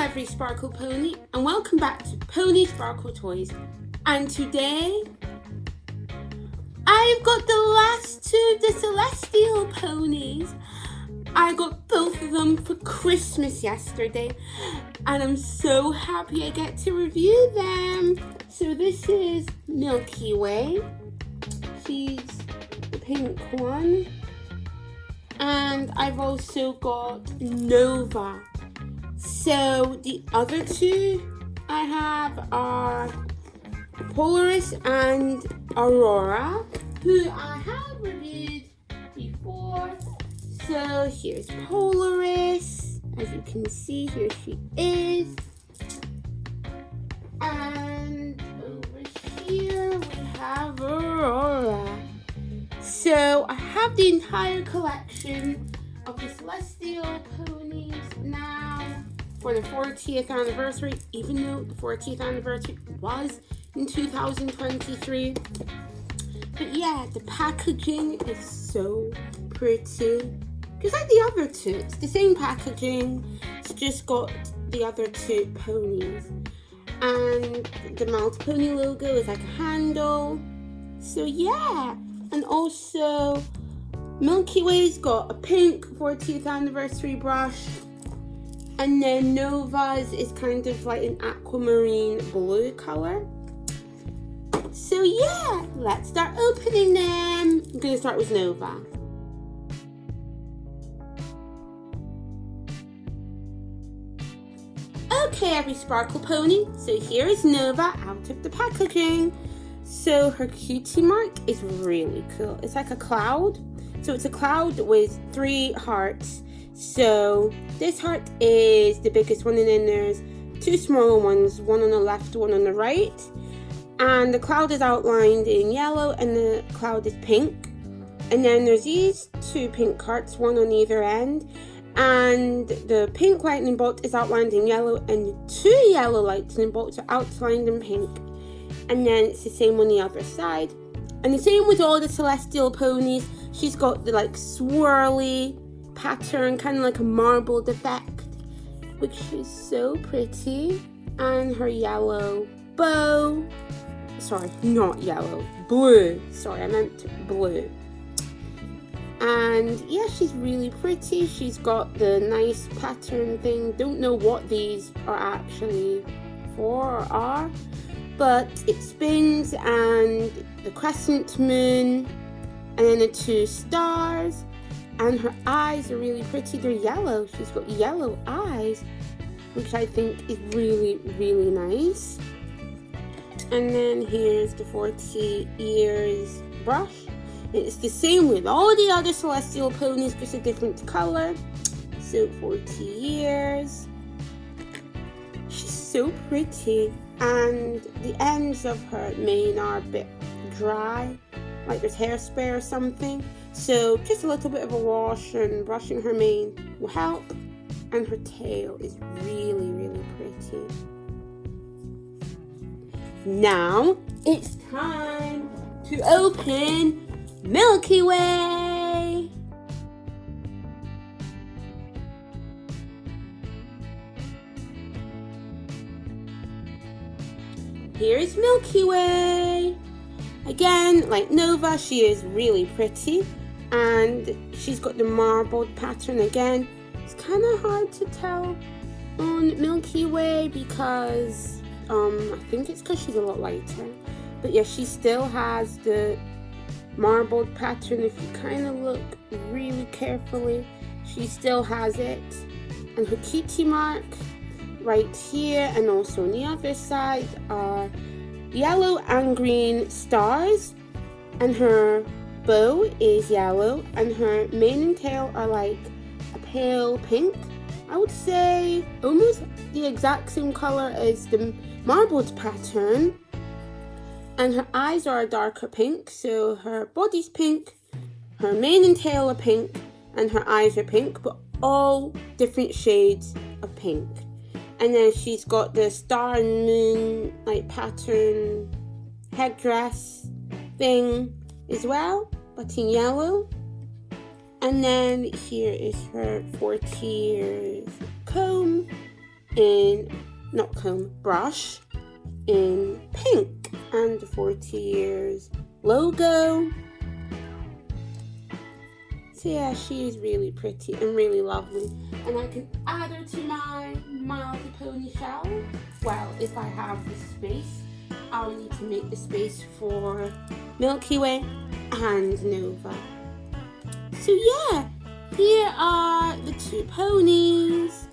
every Sparkle Pony, and welcome back to Pony Sparkle Toys. And today, I've got the last two of the Celestial Ponies. I got both of them for Christmas yesterday, and I'm so happy I get to review them. So this is Milky Way. She's the pink one. And I've also got Nova. So the other two I have are Polaris and Aurora, who I have reviewed before. So here's Polaris. As you can see, here she is. And over here we have Aurora. So I have the entire collection of the Celestial Ponies now for the 40th anniversary, even though the 40th anniversary was in 2023. But yeah, the packaging is so pretty. Just like the other two, it's the same packaging, it's just got the other two ponies. And the Milky Pony logo is like a handle. So yeah. And also, Milky Way's got a pink 40th anniversary brush. And then Nova's is kind of like an aquamarine blue color. So yeah, let's start opening them. I'm going to start with Nova. Okay, every Sparkle Pony. So here is Nova out of the packaging. So her cutie mark is really cool. It's like a cloud. So it's a cloud with 3 hearts. So this heart is the biggest one, and then there's 2 smaller ones, one on the left, one on the right. And the cloud is outlined in yellow and the cloud is pink. And then there's these 2 pink hearts, one on either end. And the pink lightning bolt is outlined in yellow, and the 2 yellow lightning bolts are outlined in pink. And then it's the same on the other side. And the same with all the Celestial Ponies. She's got the like swirly pattern, kind of like a marbled effect, which is so pretty. And her yellow bow. Sorry, not yellow. Blue. Sorry, I meant blue. And yeah, she's really pretty. She's got the nice pattern thing. Don't know what these are actually for or are. But it spins, and the crescent moon, and then the 2 stars, and her eyes are really pretty. They're yellow. She's got yellow eyes, which I think is really, really nice. And then here's the 40 ears brush. It's the same with all the other Celestial Ponies, just a different color. So 40 ears. She's so pretty. And the ends of her mane are a bit dry, like there's hairspray or something. So just a little bit of a wash and brushing her mane will help. And her tail is really, really pretty. Now it's time to open Milky Way. Here is Milky Way. Again, like Nova, she is really pretty. And she's got the marbled pattern again. It's kind of hard to tell on Milky Way because I think it's because she's a lot lighter. But yeah, she still has the marbled pattern. If you kind of look really carefully, she still has it. And her cutie mark right here and also on the other side are yellow and green stars, and her bow is yellow, and her mane and tail are like a pale pink. I would say almost the exact same color as the marbled pattern. And her eyes are a darker pink, so her body's pink, her mane and tail are pink, and her eyes are pink, but all different shades of pink. And then she's got the star and moon like pattern headdress thing as well, but in yellow. And then here is her 4 tiers comb. brush in pink, and the 40 years logo. So yeah, she is really pretty and really lovely, and I can add her to my My Little Pony shelf. Well, if I have the space, I'll need to make the space for Milky Way and Nova. So yeah, here are the two ponies.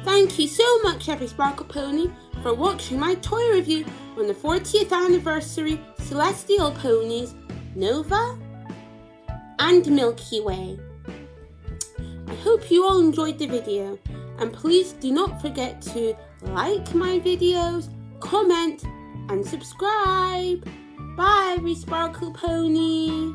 Thank you so much, every Sparkle Pony, for watching my toy review on the 40th Anniversary Celestial Ponies, Nova and Milky Way. I hope you all enjoyed the video, and please do not forget to like my videos, comment and subscribe. Bye, every Sparkle Pony.